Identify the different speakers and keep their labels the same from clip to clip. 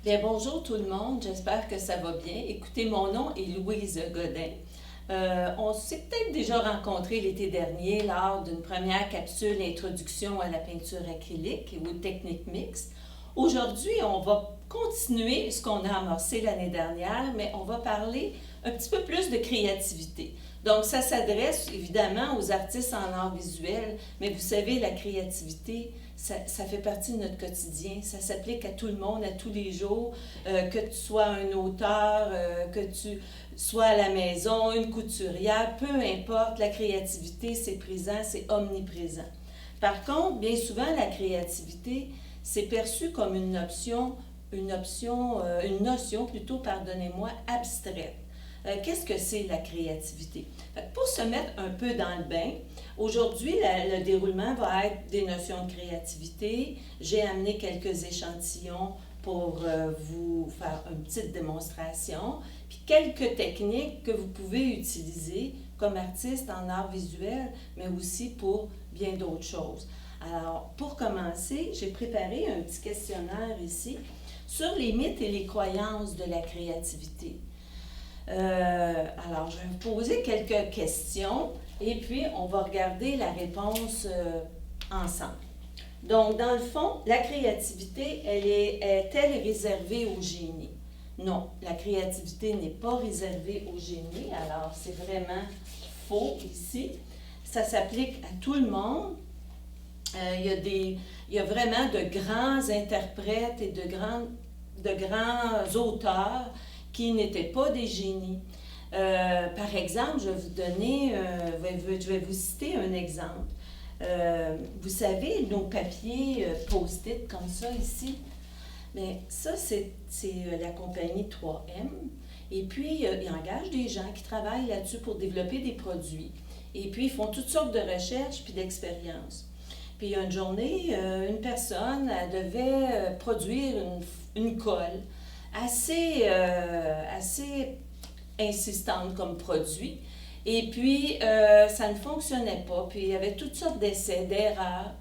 Speaker 1: Bien, bonjour tout le monde, j'espère que ça va bien. Écoutez, mon nom est Louise Godin. On s'est peut-être déjà rencontré l'été dernier lors d'une première capsule Introduction à la peinture acrylique ou technique mixte. Aujourd'hui, on va continuer ce qu'on a amorcé l'année dernière, mais on va parler un petit peu plus de créativité. Donc, ça s'adresse évidemment aux artistes en art visuel, mais vous savez, la créativité, ça fait partie de notre quotidien. Ça s'applique à tout le monde, à tous les jours, que tu sois un auteur, que tu sois à la maison, une couturière, peu importe, la créativité, c'est présent, c'est omniprésent. Par contre, bien souvent, la créativité, c'est perçu comme une notion plutôt, pardonnez-moi, abstraite. Qu'est-ce que c'est la créativité? Pour se mettre un peu dans le bain, aujourd'hui, le déroulement va être des notions de créativité. J'ai amené quelques échantillons pour vous faire une petite démonstration, puis quelques techniques que vous pouvez utiliser comme artiste en art visuel, mais aussi pour bien d'autres choses. Alors, pour commencer, j'ai préparé un petit questionnaire ici sur les mythes et les croyances de la créativité. Alors, je vais vous poser quelques questions et puis on va regarder la réponse ensemble. Donc, dans le fond, la créativité, est-elle réservée au génie? Non, la créativité n'est pas réservée au génie, alors c'est vraiment faux ici. Ça s'applique à tout le monde. Il y a vraiment de grands interprètes et de grands auteurs qui n'étaient pas des génies. Par exemple, je vais vous citer un exemple. Vous savez, nos papiers post-it comme ça ici, mais ça, c'est la compagnie 3M. Et puis, ils engagent des gens qui travaillent là-dessus pour développer des produits. Et puis, ils font toutes sortes de recherches puis d'expériences. Puis, il y a une journée, une personne, elle devait produire une colle assez insistante comme produit. Et puis, ça ne fonctionnait pas. Puis, il y avait toutes sortes d'essais, d'erreurs.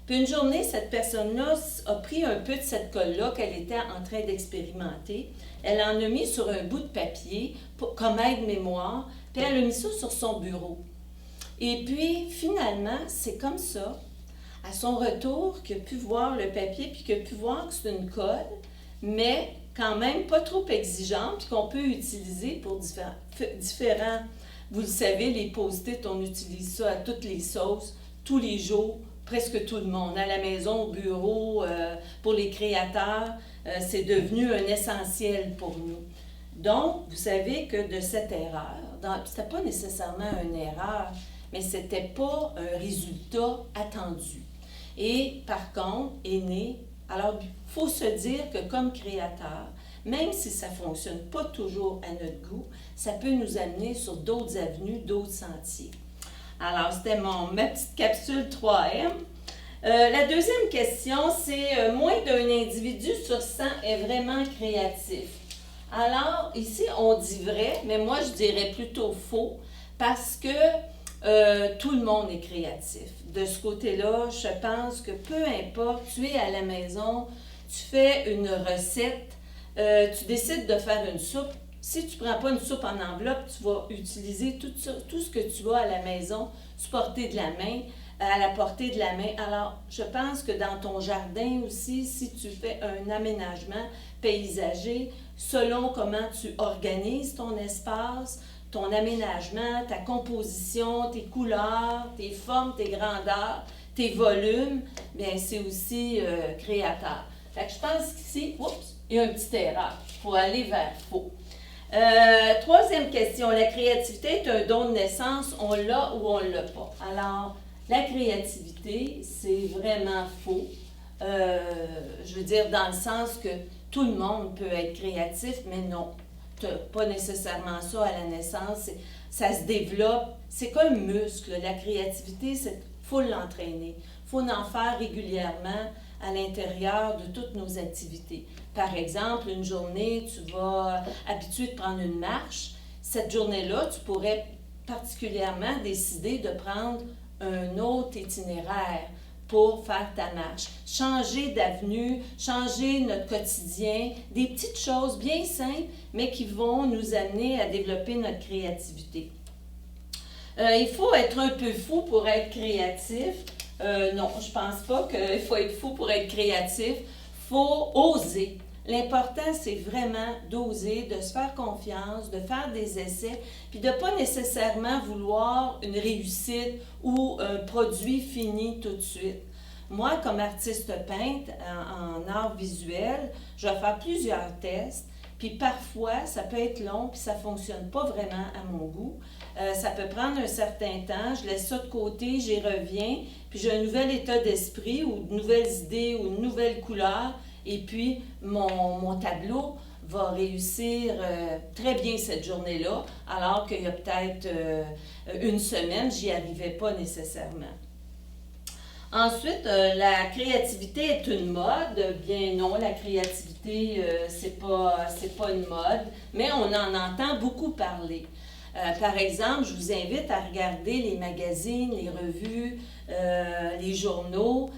Speaker 1: Puis, une journée, cette personne-là a pris un peu de cette colle-là qu'elle était en train d'expérimenter. Elle en a mis sur un bout de papier comme aide-mémoire. Puis, elle a mis ça sur son bureau. Et puis, finalement, c'est comme ça, à son retour, qu'il a pu voir le papier, puis qu'il a pu voir que c'est une colle, mais quand même pas trop exigeante, puis qu'on peut utiliser pour différents. Vous le savez, les post-it, on utilise ça à toutes les sauces, tous les jours, presque tout le monde. À la maison, au bureau, pour les créateurs, c'est devenu un essentiel pour nous. Donc, vous savez que de cette erreur, c'était pas nécessairement une erreur, mais c'était pas un résultat attendu. Et par contre, est né. Alors, il faut se dire que comme créateur, même si ça ne fonctionne pas toujours à notre goût, ça peut nous amener sur d'autres avenues, d'autres sentiers. Alors, c'était ma petite capsule 3M. La deuxième question, c'est moins d'un individu sur 100 est vraiment créatif. Alors, ici, on dit vrai, mais moi, je dirais plutôt faux, parce que tout le monde est créatif. De ce côté-là, je pense que peu importe, tu es à la maison, tu fais une recette, tu décides de faire une soupe. Si tu ne prends pas une soupe en enveloppe, tu vas utiliser tout ce que tu as à la maison, à la portée de la main. Alors, je pense que dans ton jardin aussi, si tu fais un aménagement paysager, selon comment tu organises ton espace, ton aménagement, ta composition, tes couleurs, tes formes, tes grandeurs, tes volumes, bien, c'est aussi créateur. Fait que je pense qu'ici, il y a une petite erreur. Il faut aller vers faux. Troisième question, la créativité est un don de naissance, on l'a ou on ne l'a pas? Alors, la créativité, c'est vraiment faux. Je veux dire, dans le sens que tout le monde peut être créatif, mais non. Pas nécessairement ça à la naissance, ça se développe, c'est comme un muscle. La créativité, il faut l'entraîner, il faut en faire régulièrement à l'intérieur de toutes nos activités. Par exemple, une journée, tu vas habituer de prendre une marche, cette journée-là, tu pourrais particulièrement décider de prendre un autre itinéraire pour faire ta marche. Changer d'avenue, changer notre quotidien, des petites choses bien simples, mais qui vont nous amener à développer notre créativité. Il faut être un peu fou pour être créatif. Non, je pense pas qu'il faut être fou pour être créatif. Il faut oser. L'important, c'est vraiment d'oser, de se faire confiance, de faire des essais, puis de ne pas nécessairement vouloir une réussite ou un produit fini tout de suite. Moi, comme artiste peintre en art visuel, je vais faire plusieurs tests, puis parfois, ça peut être long, puis ça ne fonctionne pas vraiment à mon goût. Ça peut prendre un certain temps, je laisse ça de côté, j'y reviens, puis j'ai un nouvel état d'esprit ou de nouvelles idées ou de nouvelles couleurs, et puis mon tableau va réussir très bien cette journée-là, alors qu'il y a peut-être une semaine, j'y arrivais pas nécessairement. Ensuite, la créativité est une mode. Bien non, la créativité, c'est pas une mode, mais on en entend beaucoup parler. Par exemple, je vous invite à regarder les magazines, les revues, les journaux.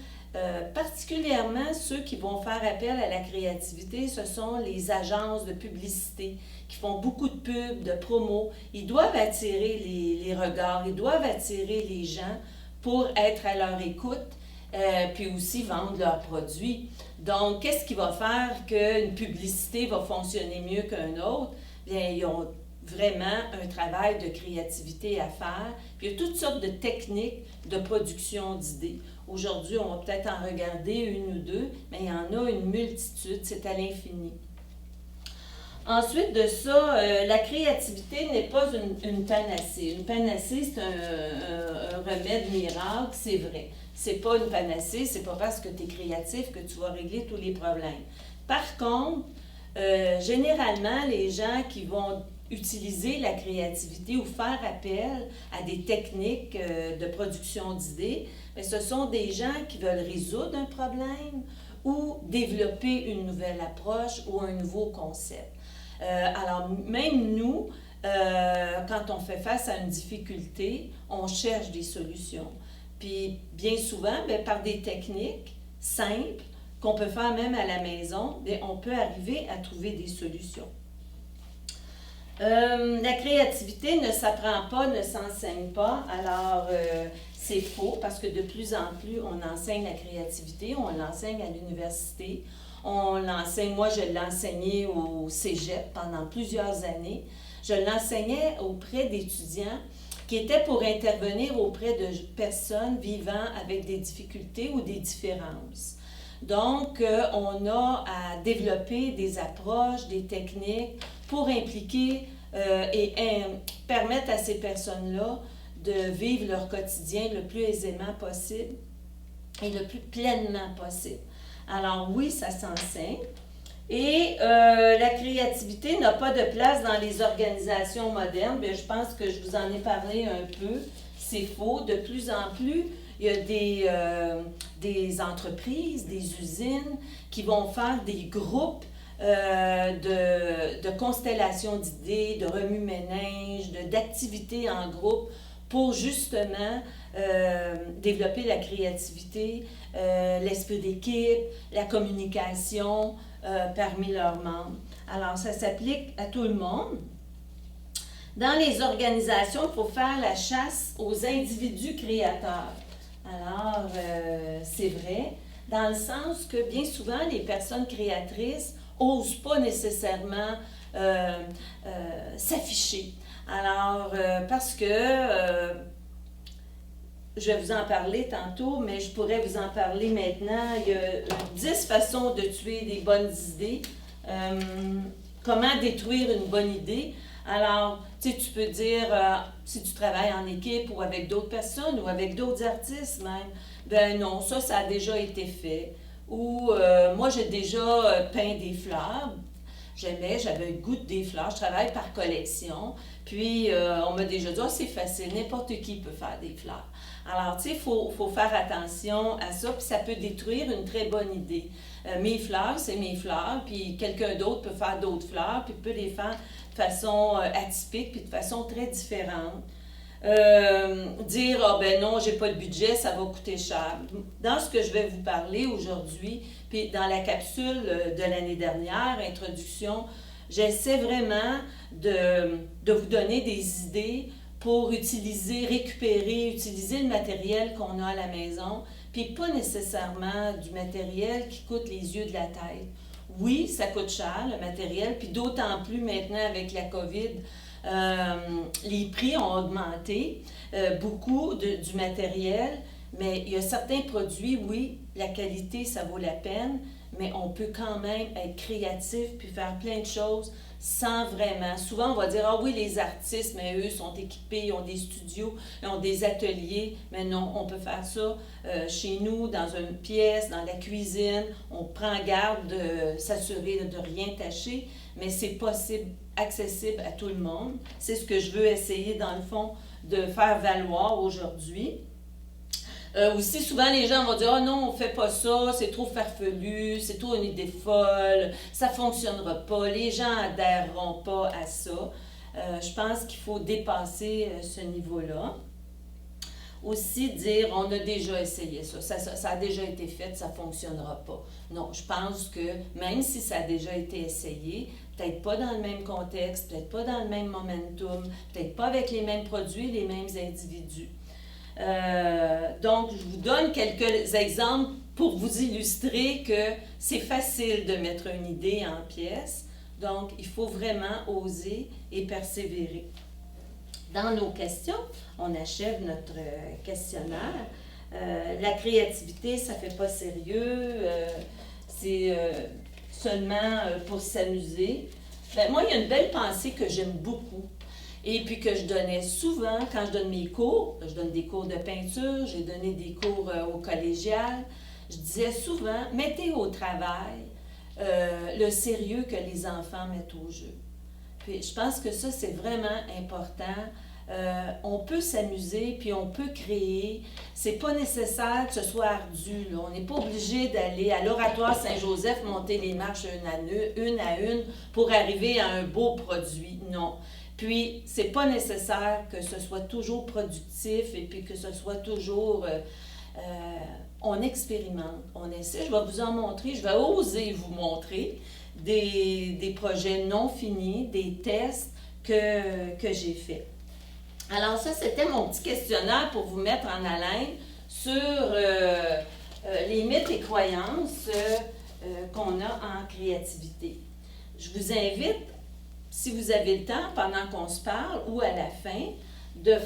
Speaker 1: Particulièrement ceux qui vont faire appel à la créativité, ce sont les agences de publicité qui font beaucoup de pubs, de promos. Ils doivent attirer les regards, ils doivent attirer les gens pour être à leur écoute, puis aussi vendre leurs produits. Donc, qu'est-ce qui va faire qu'une publicité va fonctionner mieux qu'un autre? Bien, ils ont vraiment un travail de créativité à faire. Puis il y a toutes sortes de techniques de production d'idées. Aujourd'hui, on va peut-être en regarder une ou deux, mais il y en a une multitude, c'est à l'infini. Ensuite de ça, la créativité n'est pas une panacée. Une panacée, c'est un remède miracle, c'est vrai. C'est pas une panacée, c'est pas parce que tu es créatif que tu vas régler tous les problèmes. Par contre, généralement, les gens qui vont utiliser la créativité ou faire appel à des techniques de production d'idées, mais ce sont des gens qui veulent résoudre un problème ou développer une nouvelle approche ou un nouveau concept. Alors, même nous, quand on fait face à une difficulté, on cherche des solutions. Puis, bien souvent, bien, par des techniques simples qu'on peut faire même à la maison, bien, on peut arriver à trouver des solutions. La créativité ne s'apprend pas, ne s'enseigne pas. Alors, c'est faux parce que de plus en plus, on enseigne la créativité, on l'enseigne à l'université. On l'enseigne, moi je l'ai enseigné au cégep pendant plusieurs années. Je l'enseignais auprès d'étudiants qui étaient pour intervenir auprès de personnes vivant avec des difficultés ou des différences. Donc, on a à développer des approches, des techniques pour impliquer et permettre à ces personnes-là de vivre leur quotidien le plus aisément possible et le plus pleinement possible. Alors oui, ça s'enseigne. Et la créativité n'a pas de place dans les organisations modernes. Bien, je pense que je vous en ai parlé un peu. C'est faux. De plus en plus, il y a des entreprises, des usines qui vont faire des groupes de constellations d'idées, de remue-ménage, d'activités en groupe pour justement développer la créativité, l'esprit d'équipe, la communication parmi leurs membres. Alors, ça s'applique à tout le monde. Dans les organisations, il faut faire la chasse aux individus créateurs. Alors, c'est vrai, dans le sens que bien souvent, les personnes créatrices n'osent pas nécessairement s'afficher. Alors, parce que, je vais vous en parler tantôt, mais je pourrais vous en parler maintenant. Il y a 10 façons de tuer des bonnes idées. Comment détruire une bonne idée? Alors, tu sais, tu peux dire, si tu travailles en équipe ou avec d'autres personnes ou avec d'autres artistes même, ben non, ça a déjà été fait. Ou, moi, j'ai déjà peint des fleurs. J'avais le goût des fleurs, je travaille par collection. Puis, on m'a déjà dit, oh, c'est facile, n'importe qui peut faire des fleurs. Alors, tu sais, il faut faire attention à ça, puis ça peut détruire une très bonne idée. Mes fleurs, c'est mes fleurs, puis quelqu'un d'autre peut faire d'autres fleurs, puis peut les faire de façon atypique, puis de façon très différente. dire « Ah ben non, j'ai pas le budget, ça va coûter cher ». Dans ce que je vais vous parler aujourd'hui, puis dans la capsule de l'année dernière, introduction, j'essaie vraiment de vous donner des idées pour utiliser, récupérer, utiliser le matériel qu'on a à la maison, puis pas nécessairement du matériel qui coûte les yeux de la tête. Oui, ça coûte cher, le matériel, puis d'autant plus maintenant avec la COVID, les prix ont augmenté beaucoup du matériel, mais il y a certains produits, oui, la qualité, ça vaut la peine, mais on peut quand même être créatif puis faire plein de choses sans vraiment. Souvent, on va dire, ah oui, les artistes, mais eux sont équipés, ils ont des studios, ils ont des ateliers. Mais non, on peut faire ça chez nous, dans une pièce, dans la cuisine. On prend garde de s'assurer de rien tâcher, mais c'est possible, accessible à tout le monde. C'est ce que je veux essayer, dans le fond, de faire valoir aujourd'hui. Aussi, souvent, les gens vont dire « Ah non, on ne fait pas ça, c'est trop farfelu, c'est trop une idée folle, ça ne fonctionnera pas, les gens n'adhéreront pas à ça. » Je pense qu'il faut dépasser ce niveau-là. Aussi dire « On a déjà essayé ça, ça a déjà été fait, ça ne fonctionnera pas. » Non, je pense que même si ça a déjà été essayé, peut-être pas dans le même contexte, peut-être pas dans le même momentum, peut-être pas avec les mêmes produits, les mêmes individus. Donc, je vous donne quelques exemples pour vous illustrer que c'est facile de mettre une idée en pièces. Donc, il faut vraiment oser et persévérer. Dans nos questions, on achève notre questionnaire. La créativité, ça ne fait pas sérieux, c'est seulement pour s'amuser. Ben, moi, il y a une belle pensée que j'aime beaucoup. Et puis que je donnais souvent, quand je donne mes cours, je donne des cours de peinture, j'ai donné des cours au collégial, je disais souvent, mettez au travail le sérieux que les enfants mettent au jeu. Puis je pense que ça, c'est vraiment important. On peut s'amuser, puis on peut créer. C'est pas nécessaire que ce soit ardu, là. On n'est pas obligé d'aller à l'Oratoire Saint-Joseph monter les marches une à une pour arriver à un beau produit. Non. Puis, c'est pas nécessaire que ce soit toujours productif et puis que ce soit toujours... on expérimente, on essaie. Je vais vous en montrer, je vais oser vous montrer des projets non finis, des tests que j'ai faits. Alors ça, c'était mon petit questionnaire pour vous mettre en haleine sur les mythes et croyances qu'on a en créativité. Je vous invite, si vous avez le temps, pendant qu'on se parle ou à la fin, de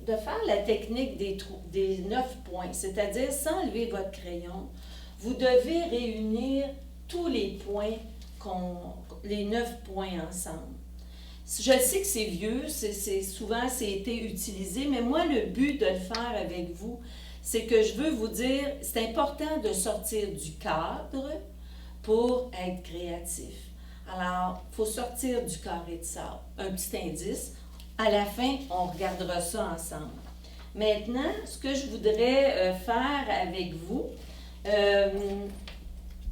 Speaker 1: faire la technique des 9 points, c'est-à-dire sans lever votre crayon, vous devez réunir tous les points, les 9 points ensemble. Je sais que c'est vieux, souvent c'est été utilisé, mais moi, le but de le faire avec vous, c'est que je veux vous dire, c'est important de sortir du cadre pour être créatif. Alors, il faut sortir du carré de sable. Un petit indice. À la fin, on regardera ça ensemble. Maintenant, ce que je voudrais faire avec vous,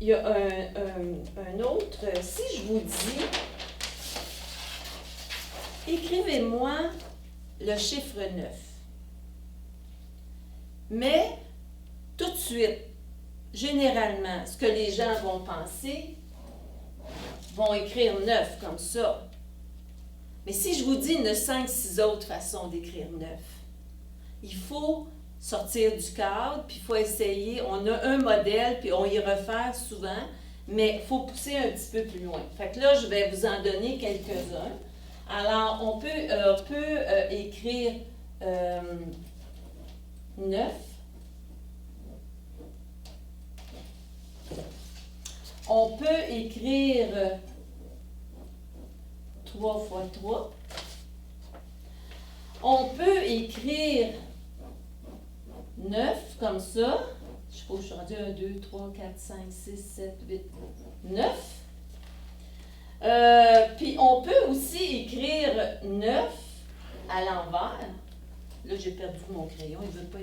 Speaker 1: il y a un autre. Si je vous dis, écrivez-moi le chiffre 9. Mais, tout de suite, généralement, ce que les gens vont penser, vont écrire 9 comme ça. Mais si je vous dis une 5, 6 autres façons d'écrire 9, il faut sortir du cadre, puis il faut essayer. On a un modèle, puis on y refait souvent, mais il faut pousser un petit peu plus loin. Fait que là, je vais vous en donner quelques-uns. Alors, on peut écrire 9. On peut écrire 3 fois 3. On peut écrire 9 comme ça. Je sais pas où je suis rendue. 1, 2, 3, 4, 5, 6, 7, 8, 9. Puis on peut aussi écrire 9 à l'envers. Là, j'ai perdu mon crayon. Il ne veut pas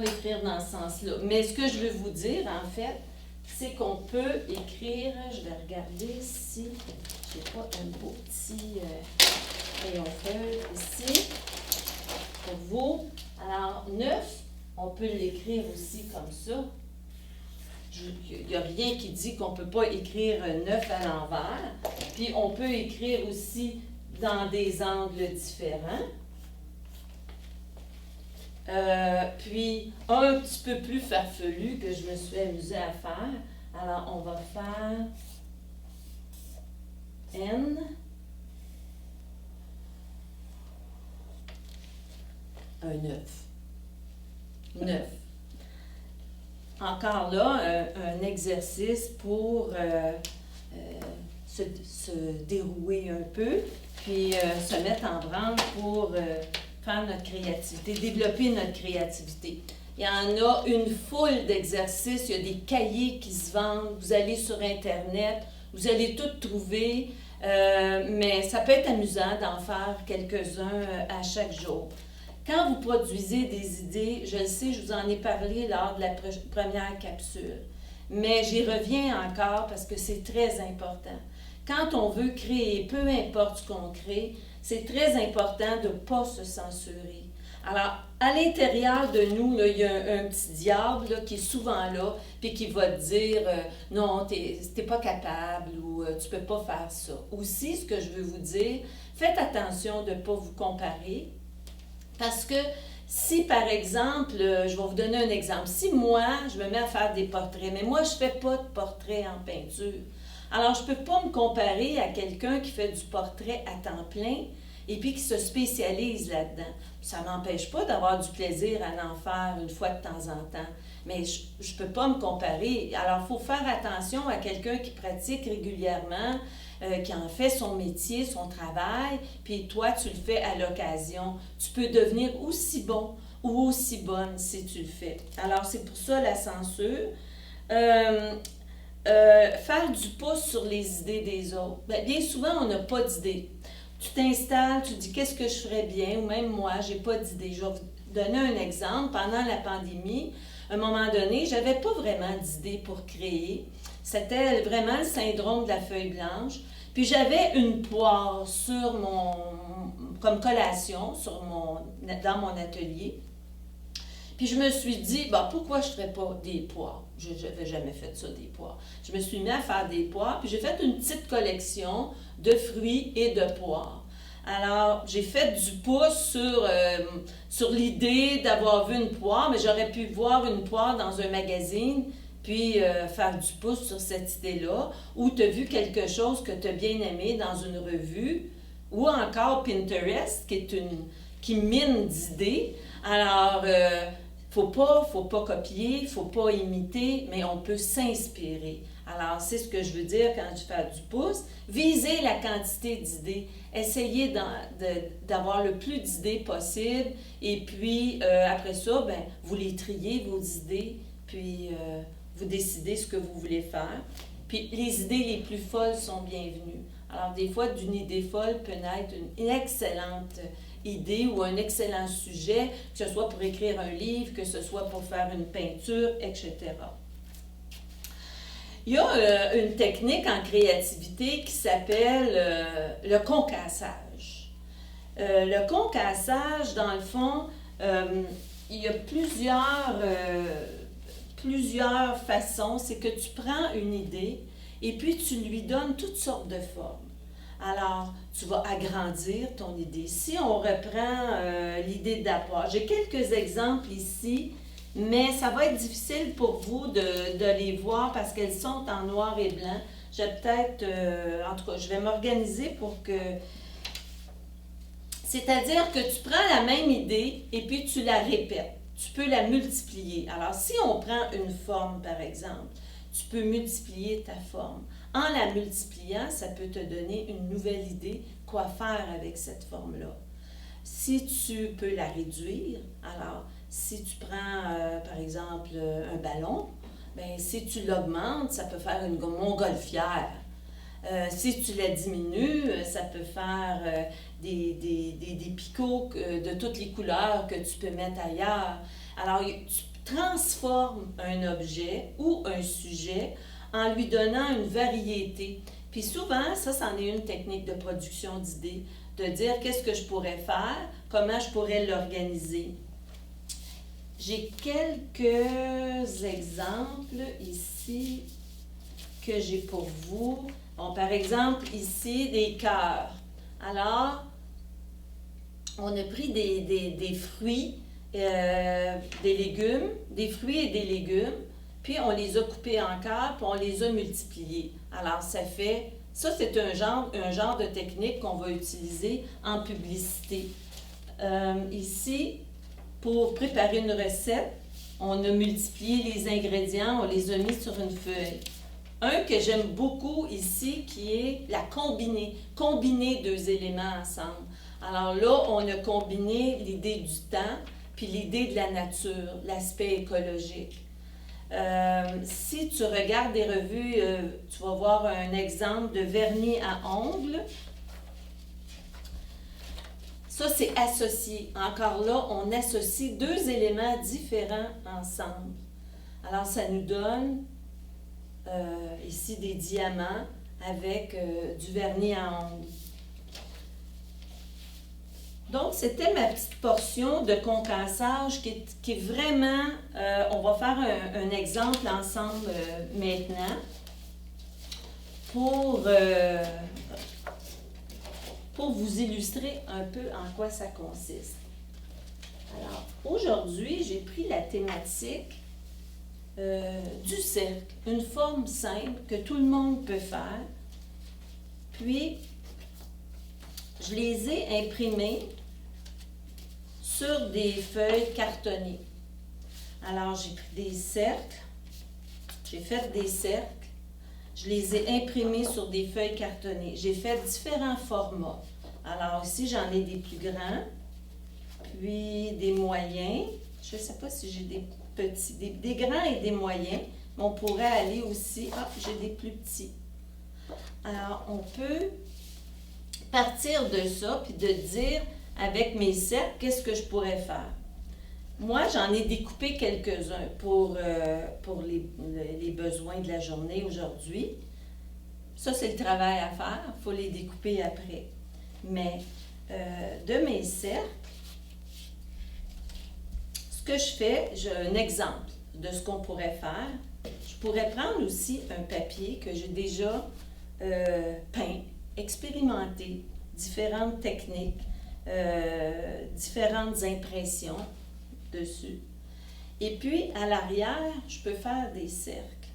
Speaker 1: écrire dans ce sens-là. Mais ce que je veux vous dire, en fait, c'est qu'on peut écrire, je vais regarder si j'ai pas un beau petit crayon feuille ici, pour vous. Alors, 9, on peut l'écrire aussi comme ça. Il n'y a rien qui dit qu'on ne peut pas écrire 9 à l'envers. Puis, on peut écrire aussi dans des angles différents. Puis, un petit peu plus farfelu que je me suis amusée à faire. Alors, on va faire N. Un 9. 9. Encore là, un exercice pour se dérouer un peu, puis se mettre en branle pour faire notre créativité, développer notre créativité. Il y en a une foule d'exercices, il y a des cahiers qui se vendent, vous allez sur Internet, vous allez tout trouver, mais ça peut être amusant d'en faire quelques-uns à chaque jour. Quand vous produisez des idées, je le sais, je vous en ai parlé lors de la première capsule, mais j'y reviens encore parce que c'est très important. Quand on veut créer, peu importe ce qu'on crée, c'est très important de ne pas se censurer. Alors, à l'intérieur de nous, là, il y a un petit diable là, qui est souvent là, puis qui va te dire non, t'es pas capable ou tu peux pas faire ça. Aussi, ce que je veux vous dire, faites attention de ne pas vous comparer. Parce que si, par exemple, je vais vous donner un exemple, si moi, je me mets à faire des portraits, mais moi, je ne fais pas de portrait en peinture, alors je ne peux pas me comparer à quelqu'un qui fait du portrait à temps plein et puis qui se spécialise là-dedans. Ça ne m'empêche pas d'avoir du plaisir à en faire une fois de temps en temps, mais je ne peux pas me comparer. Alors, il faut faire attention à quelqu'un qui pratique régulièrement, qui en fait son métier, son travail, puis toi, tu le fais à l'occasion. Tu peux devenir aussi bon ou aussi bonne si tu le fais. Alors, c'est pour ça la censure. Faire du pouce sur les idées des autres. Bien souvent, on n'a pas d'idée. Tu t'installes, tu dis qu'est-ce que je ferais bien, ou même moi, j'ai pas d'idée. Je vais vous donner un exemple. Pendant la pandémie, à un moment donné, j'avais pas vraiment d'idée pour créer. C'était vraiment le syndrome de la feuille blanche. Puis j'avais une poire comme collation dans mon atelier. Puis je me suis dit, pourquoi je ne ferais pas des poires? Je n'avais jamais fait ça, des poires. Je me suis mis à faire des poires, puis j'ai fait une petite collection de fruits et de poires. Alors, j'ai fait du pouce sur l'idée d'avoir vu une poire, mais j'aurais pu voir une poire dans un magazine, puis faire du pouce sur cette idée-là, ou tu as vu quelque chose que tu as bien aimé dans une revue, ou encore Pinterest, qui mine d'idées. Alors, faut pas copier, faut pas imiter, mais on peut s'inspirer. Alors, c'est ce que je veux dire quand je fais du pouce. Visez la quantité d'idées. Essayez d'avoir le plus d'idées possible. Et puis, après ça, vous les triez, vos idées, puis vous décidez ce que vous voulez faire. Puis, les idées les plus folles sont bienvenues. Alors, des fois, d'une idée folle peut naître une excellente idée ou un excellent sujet, que ce soit pour écrire un livre, que ce soit pour faire une peinture, etc. Il y a une technique en créativité qui s'appelle le concassage. Le concassage, dans le fond, il y a plusieurs façons. C'est que tu prends une idée et puis tu lui donnes toutes sortes de formes. Alors, tu vas agrandir ton idée. Si on reprend l'idée de la poire, j'ai quelques exemples ici, mais ça va être difficile pour vous de les voir parce qu'elles sont en noir et blanc. En tout cas, je vais m'organiser pour que... C'est-à-dire que tu prends la même idée et puis tu la répètes. Tu peux la multiplier. Alors, si on prend une forme, par exemple, tu peux multiplier ta forme. En la multipliant, ça peut te donner une nouvelle idée quoi faire avec cette forme-là. Si tu peux la réduire, alors, si tu prends, par exemple, un ballon, si tu l'augmentes, ça peut faire une montgolfière. Si tu la diminues, ça peut faire des picots de toutes les couleurs que tu peux mettre ailleurs. Alors, tu transformes un objet ou un sujet en lui donnant une variété. Puis souvent, ça c'en est une technique de production d'idées, de dire qu'est-ce que je pourrais faire, comment je pourrais l'organiser. J'ai quelques exemples ici que j'ai pour vous. Bon, par exemple, ici, des cœurs. Alors, on a pris des fruits, des légumes, des fruits et des légumes, puis on les a coupés en cœurs, puis on les a multipliés. Alors, ça fait... Ça, c'est un genre de technique qu'on va utiliser en publicité. Ici, pour préparer une recette, on a multiplié les ingrédients, on les a mis sur une feuille. Un que j'aime beaucoup ici, qui est la combiner deux éléments ensemble. Alors là, on a combiné l'idée du temps, puis l'idée de la nature, l'aspect écologique. Si tu regardes des revues, tu vas voir un exemple de vernis à ongles. Ça, c'est associé. Encore là, on associe deux éléments différents ensemble. Alors, ça nous donne ici des diamants avec du vernis à ongles. Donc, c'était ma petite portion de concassage qui est vraiment... on va faire un exemple ensemble maintenant pour vous illustrer un peu en quoi ça consiste. Alors, aujourd'hui, j'ai pris la thématique du cercle, une forme simple que tout le monde peut faire. Puis, je les ai imprimés sur des feuilles cartonnées. Alors, j'ai pris des cercles, j'ai fait des cercles, je les ai imprimés sur des feuilles cartonnées. J'ai fait différents formats. Alors, ici, j'en ai des plus grands, puis des moyens. Je ne sais pas si j'ai des petits, des grands et des moyens, mais on pourrait aller aussi, j'ai des plus petits. Alors, on peut partir de ça, puis de dire, avec mes cercles, qu'est-ce que je pourrais faire. Moi, j'en ai découpé quelques-uns pour les besoins de la journée aujourd'hui. Ça, c'est le travail à faire. Il faut les découper après. Mais de mes cercles, ce que je fais, j'ai un exemple de ce qu'on pourrait faire. Je pourrais prendre aussi un papier que j'ai déjà peint, expérimenté, différentes techniques, différentes impressions dessus. Et puis, à l'arrière, je peux faire des cercles.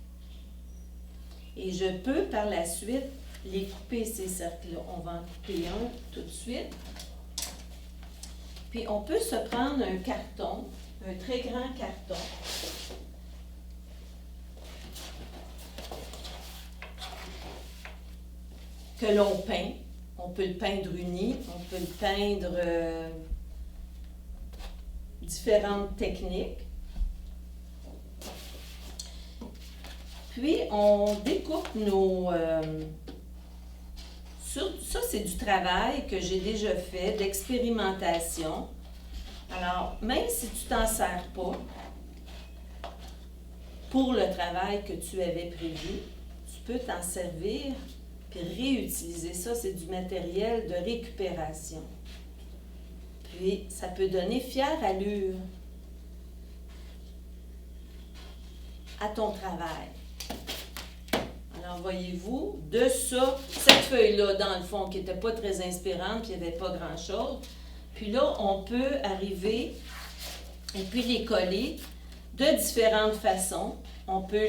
Speaker 1: Et je peux, par la suite, les couper, ces cercles-là. On va en couper un tout de suite. Puis, on peut se prendre un carton, un très grand carton. Que l'on peint. On peut le peindre uni, on peut le peindre différentes techniques. Puis, on découpe nos... ça, c'est du travail que j'ai déjà fait, d'expérimentation. Alors, même si tu t'en sers pas pour le travail que tu avais prévu, tu peux t'en servir puis réutiliser ça. C'est du matériel de récupération. Puis, ça peut donner fière allure à ton travail. Alors, voyez-vous, de ça, cette feuille-là, dans le fond, qui n'était pas très inspirante, puis il n'y avait pas grand-chose. Puis là, on peut arriver et puis les coller de différentes façons. On peut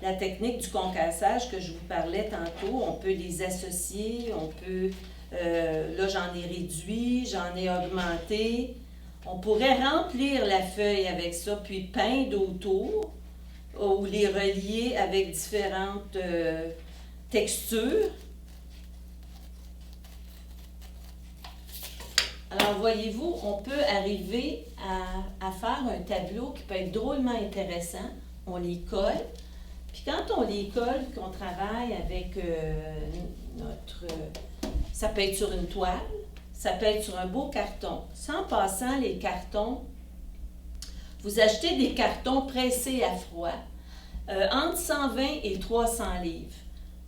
Speaker 1: la technique du concassage que je vous parlais tantôt, on peut les associer, on peut... là, j'en ai réduit, j'en ai augmenté. On pourrait remplir la feuille avec ça, puis peindre autour, ou les relier avec différentes textures. Alors, voyez-vous, on peut arriver à faire un tableau qui peut être drôlement intéressant. On les colle. Puis quand on les colle, qu'on travaille avec ça peut être sur une toile, ça peut être sur un beau carton. Sans passant les cartons, vous achetez des cartons pressés à froid, entre 120 et 300 livres.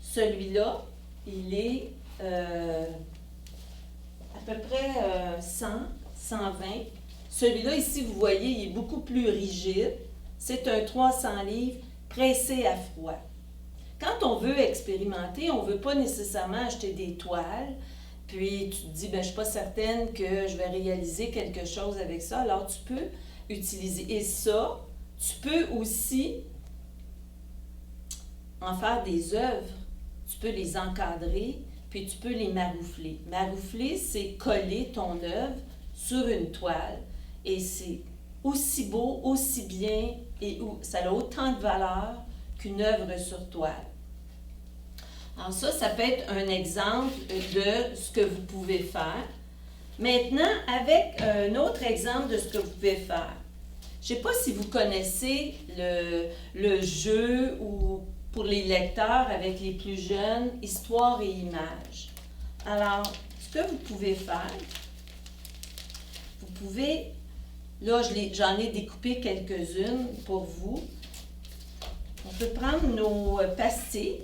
Speaker 1: Celui-là, il est peu près 100, 120. Celui-là, ici, vous voyez, il est beaucoup plus rigide. C'est un 300 livres pressé à froid. Quand on veut expérimenter, on ne veut pas nécessairement acheter des toiles, puis tu te dis, ben, je ne suis pas certaine que je vais réaliser quelque chose avec ça. Alors, tu peux utiliser. Et ça, tu peux aussi en faire des œuvres. Tu peux les encadrer, puis tu peux les maroufler. Maroufler, c'est coller ton œuvre sur une toile. Et c'est aussi beau, aussi bien, et ça a autant de valeur qu'une œuvre sur toile. Alors ça peut être un exemple de ce que vous pouvez faire. Maintenant, avec un autre exemple de ce que vous pouvez faire. Je ne sais pas si vous connaissez le jeu ou pour les lecteurs avec les plus jeunes, Histoire et images. Alors, ce que vous pouvez faire, vous pouvez, là j'en ai découpé quelques-unes pour vous. On peut prendre nos pastilles,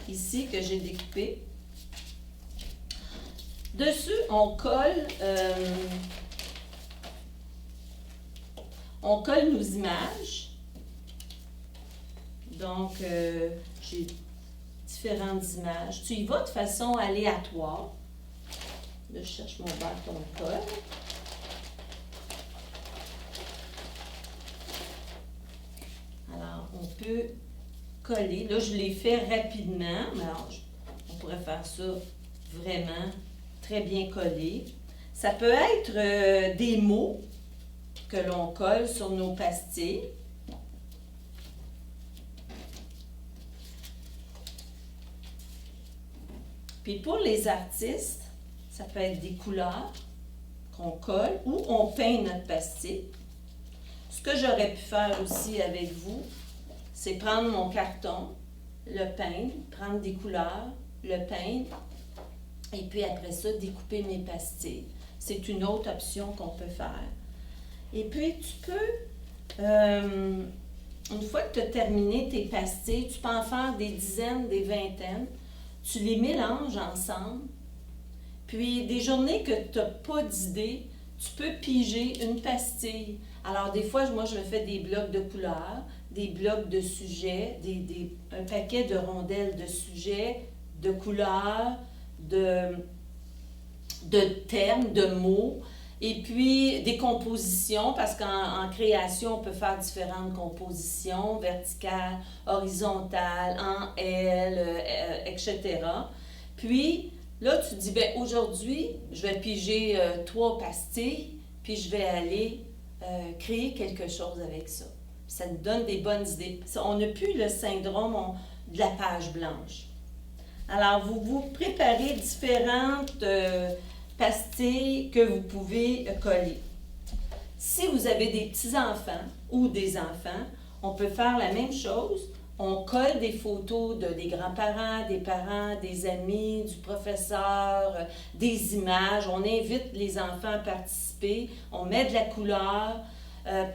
Speaker 1: ici, que j'ai découpées. Dessus, on colle nos images. Donc, j'ai différentes images. Tu y vas de façon aléatoire. Là, je cherche mon bâton de colle. Alors, on peut coller. Là, je l'ai fait rapidement, mais alors, on pourrait faire ça vraiment très bien collé. Ça peut être des mots que l'on colle sur nos pastilles. Puis pour les artistes, ça peut être des couleurs qu'on colle ou on peint notre pastille. Ce que j'aurais pu faire aussi avec vous, c'est prendre mon carton, le peindre, prendre des couleurs, le peindre, et puis après ça, découper mes pastilles. C'est une autre option qu'on peut faire. Et puis, tu peux, une fois que tu as terminé tes pastilles, tu peux en faire des dizaines, des vingtaines. Tu les mélanges ensemble. Puis, des journées que tu n'as pas d'idée, tu peux piger une pastille. Alors, des fois, moi, je me fais des blocs de couleurs, des blocs de sujets, un paquet de rondelles de sujets, de couleurs, de termes, de mots, et puis des compositions, parce qu'en création, on peut faire différentes compositions, verticales, horizontales, en L, etc. Puis, là, tu te dis, bien, aujourd'hui, je vais piger 3 pastilles, puis je vais aller créer quelque chose avec ça. Ça nous donne des bonnes idées. On n'a plus le syndrome de la page blanche. Alors, vous préparez différentes pastilles que vous pouvez coller. Si vous avez des petits-enfants ou des enfants, on peut faire la même chose. On colle des photos des grands-parents, des parents, des amis, du professeur, des images. On invite les enfants à participer. On met de la couleur,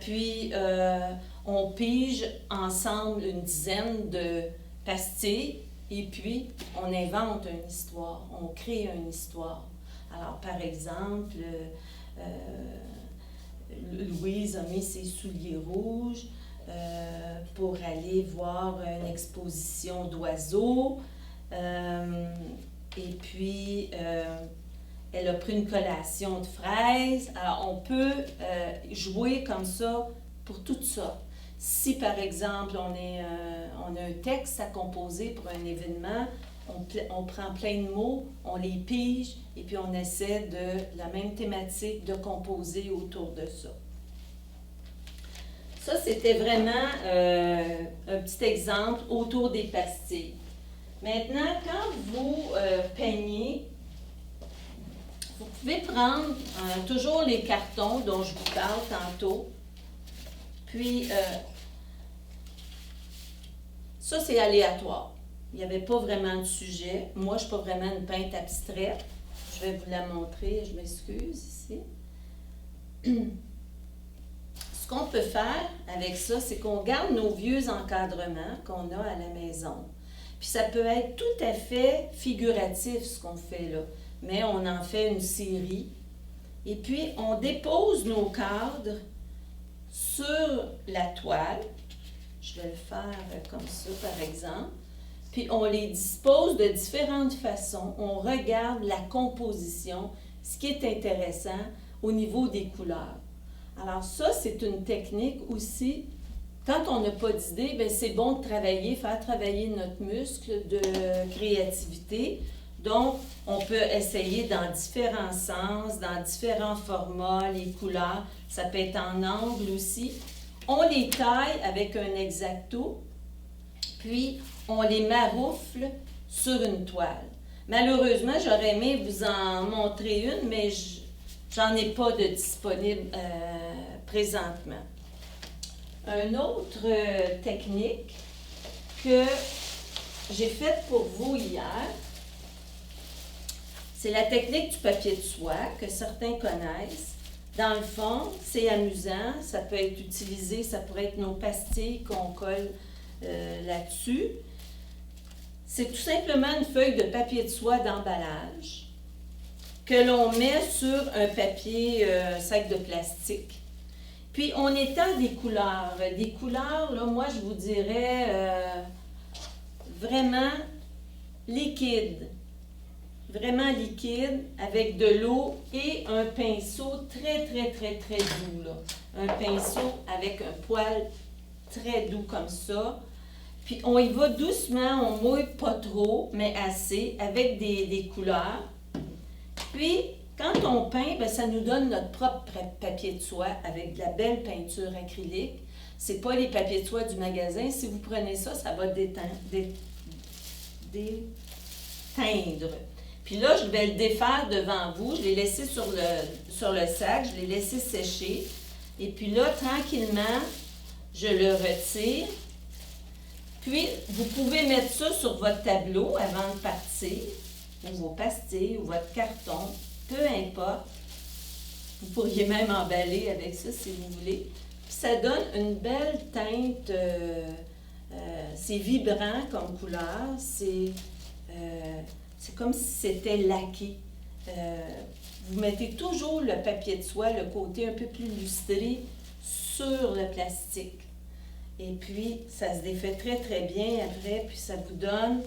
Speaker 1: puis on pige ensemble une dizaine de pastilles et puis on invente une histoire. On crée une histoire. Alors, par exemple, Louise a mis ses souliers rouges pour aller voir une exposition d'oiseaux. Et puis, elle a pris une collation de fraises. Alors, on peut jouer comme ça pour tout ça. Si, par exemple, on a un texte à composer pour un événement, on prend plein de mots, on les pige et puis on essaie de la même thématique de composer autour de ça. Ça, c'était vraiment un petit exemple autour des pastilles. Maintenant, quand vous peignez, vous pouvez prendre toujours les cartons dont je vous parle tantôt. Puis, ça, c'est aléatoire. Il n'y avait pas vraiment de sujet. Moi, je ne suis pas vraiment une peintre abstraite. Je vais vous la montrer, je m'excuse ici. Ce qu'on peut faire avec ça, c'est qu'on garde nos vieux encadrements qu'on a à la maison. Puis ça peut être tout à fait figuratif, ce qu'on fait là. mais on en fait une série. Et puis, on dépose nos cadres sur la toile. Je vais le faire comme ça, par exemple. Puis, on les dispose de différentes façons. On regarde la composition, ce qui est intéressant au niveau des couleurs. Alors ça, c'est une technique aussi. Quand on n'a pas d'idée, bien, c'est bon de travailler, faire travailler notre muscle de créativité. Donc, on peut essayer dans différents sens, dans différents formats, les couleurs. Ça peut être en angle aussi. On les taille avec un X-Acto, puis on les maroufle sur une toile. Malheureusement, j'aurais aimé vous en montrer une, mais j'en ai pas de disponible présentement. Une autre technique que j'ai faite pour vous hier, c'est la technique du papier de soie que certains connaissent. Dans le fond, c'est amusant, ça peut être utilisé, ça pourrait être nos pastilles qu'on colle là-dessus. C'est tout simplement une feuille de papier de soie d'emballage que l'on met sur un papier sac de plastique. Puis on étend des couleurs. Des couleurs, là, moi je vous dirais vraiment liquides. Vraiment liquide, avec de l'eau et un pinceau très doux, là. Un pinceau avec un poil très doux comme ça. Puis on y va doucement, on mouille pas trop, mais assez, avec des couleurs. Puis, quand on peint, bien, ça nous donne notre propre papier de soie avec de la belle peinture acrylique. C'est pas les papiers de soie du magasin. Si vous prenez ça, ça va déteindre. Puis là, je vais le défaire devant vous. Je l'ai laissé sur le sac, je l'ai laissé sécher. Et puis là, tranquillement, je le retire. Puis, vous pouvez mettre ça sur votre tableau avant de partir, ou vos pastilles, ou votre carton, peu importe. Vous pourriez même emballer avec ça si vous voulez. Puis ça donne une belle teinte. C'est vibrant comme couleur. C'est comme si c'était laqué. Vous mettez toujours le papier de soie, le côté un peu plus lustré, sur le plastique. Et puis, ça se défait très bien après, puis ça vous donne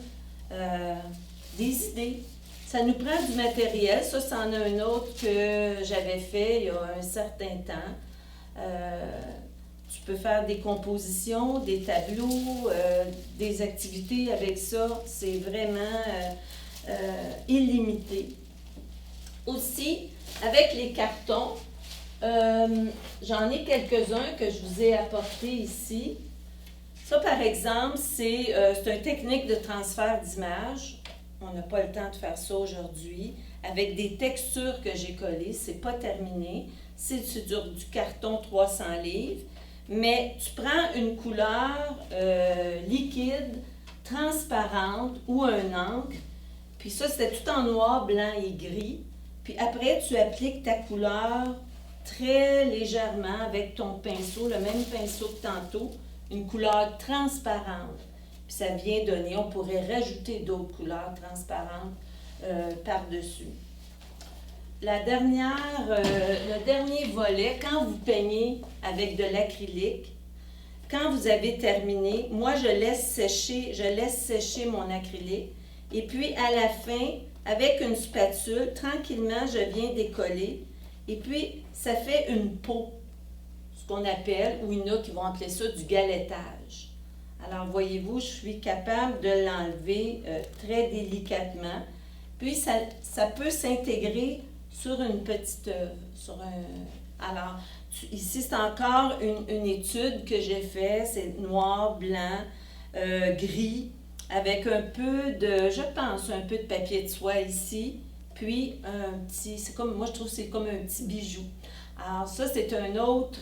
Speaker 1: des idées. Ça nous prend du matériel. Ça, c'en a un autre que j'avais fait il y a un certain temps. Tu peux faire des compositions, des tableaux, des activités avec ça. C'est vraiment illimité. Aussi, avec les cartons, j'en ai quelques-uns que je vous ai apportés ici. Ça, par exemple, c'est une technique de transfert d'image. On n'a pas le temps de faire ça aujourd'hui. Avec des textures que j'ai collées, c'est pas terminé. C'est du carton 300 livres. Mais tu prends une couleur liquide, transparente ou un encre. Puis ça, c'était tout en noir, blanc et gris. Puis après, tu appliques ta couleur très légèrement avec ton pinceau, le même pinceau que tantôt, une couleur transparente. Puis ça vient donner, on pourrait rajouter d'autres couleurs transparentes par-dessus. Le dernier volet, quand vous peignez avec de l'acrylique, quand vous avez terminé, moi je laisse sécher mon acrylique. Et puis à la fin, avec une spatule, tranquillement, je viens décoller. Et puis, ça fait une peau, ce qu'on appelle, ou il y en a qui vont appeler ça du galettage. Alors, voyez-vous, je suis capable de l'enlever très délicatement. Puis, ça peut s'intégrer sur une petite œuvre. Alors, ici, c'est encore une étude que j'ai faite. C'est noir, blanc, gris, avec un peu je pense, un peu de papier de soie ici. Puis, moi je trouve que c'est comme un petit bijou. Alors ça, c'est une autre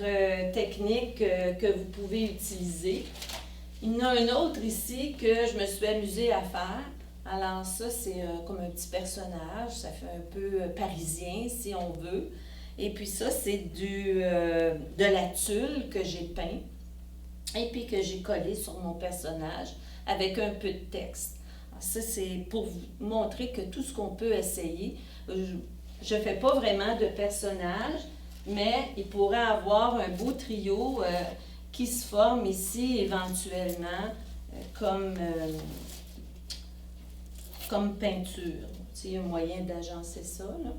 Speaker 1: technique que vous pouvez utiliser. Il y en a un autre ici que je me suis amusée à faire. Alors ça, c'est comme un petit personnage. Ça fait un peu parisien, si on veut. Et puis ça, c'est de la tulle que j'ai peint et puis que j'ai collé sur mon personnage avec un peu de texte. Ça, c'est pour vous montrer que tout ce qu'on peut essayer. Je ne fais pas vraiment de personnage, mais il pourrait avoir un beau trio qui se forme ici éventuellement comme peinture. Il y a un moyen d'agencer ça, là.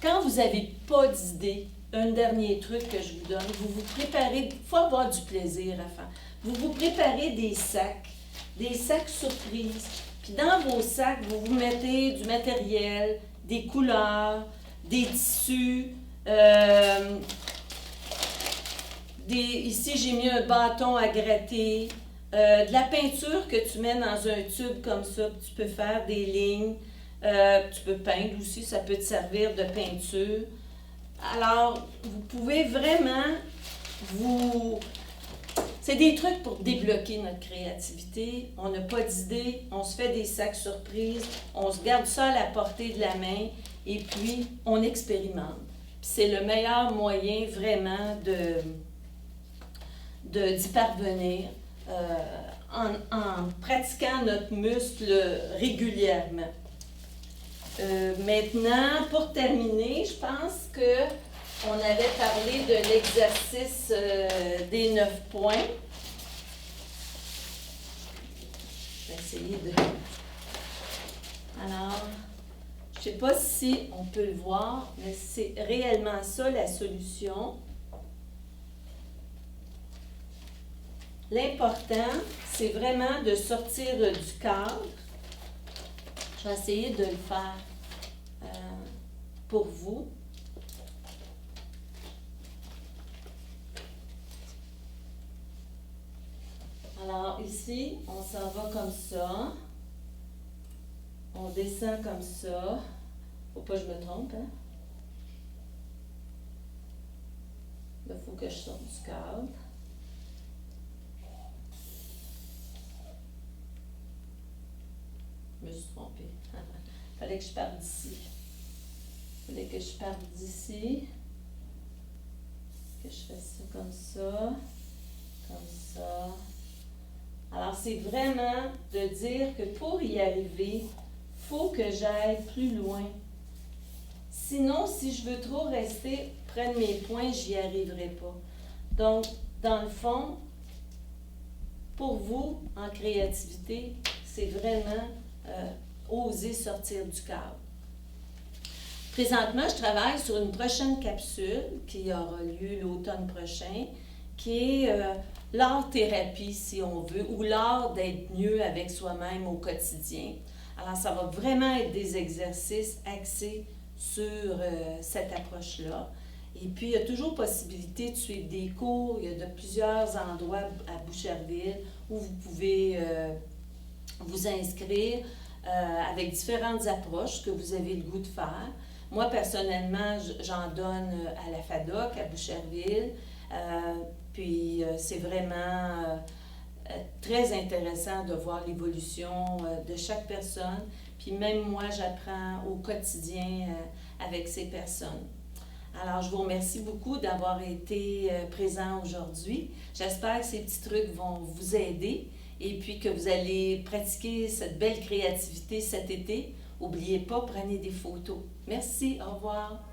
Speaker 1: Quand vous n'avez pas d'idée, un dernier truc que je vous donne, vous vous préparez, il faut avoir du plaisir à faire. Vous vous préparez des sacs surprises. Puis dans vos sacs, vous vous mettez du matériel, des couleurs, des tissus. Ici, j'ai mis un bâton à gratter. De la peinture que tu mets dans un tube comme ça, tu peux faire des lignes. Tu peux peindre aussi, ça peut te servir de peinture. Alors, vous pouvez vraiment c'est des trucs pour débloquer notre créativité. On n'a pas d'idée, on se fait des sacs surprises, on se garde ça à la portée de la main et puis on expérimente. C'est le meilleur moyen vraiment d'y parvenir en pratiquant notre muscle régulièrement. Maintenant, pour terminer, je pense qu'on avait parlé de l'exercice des 9 points. Je vais essayer de... Alors, je ne sais pas si on peut le voir, mais c'est réellement ça la solution. L'important, c'est vraiment de sortir du cadre. Je vais essayer de le faire pour vous. Alors ici, on s'en va comme ça. On descend comme ça. Faut pas que je me trompe, hein? Là, il faut que je sorte du cadre. Je me suis trompée. Fallait que je parte d'ici. Fallait que je parte d'ici. Que je fasse ça comme ça. Comme ça. Alors, c'est vraiment de dire que pour y arriver, il faut que j'aille plus loin. Sinon, si je veux trop rester près de mes points, j'y arriverai pas. Donc, dans le fond, pour vous, en créativité, c'est vraiment oser sortir du cadre. Présentement, je travaille sur une prochaine capsule qui aura lieu l'automne prochain, qui est l'art-thérapie, si on veut, ou l'art d'être mieux avec soi-même au quotidien. Alors, ça va vraiment être des exercices axés sur cette approche-là. Et puis, il y a toujours possibilité de suivre des cours. Il y a de plusieurs endroits à Boucherville où vous pouvez vous inscrire avec différentes approches que vous avez le goût de faire. Moi, personnellement, j'en donne à la FADOC, à Boucherville. Puis, c'est vraiment très intéressant de voir l'évolution de chaque personne. Puis, même moi, j'apprends au quotidien avec ces personnes. Alors, je vous remercie beaucoup d'avoir été présent aujourd'hui. J'espère que ces petits trucs vont vous aider et puis que vous allez pratiquer cette belle créativité cet été. N'oubliez pas, prenez des photos. Merci, au revoir.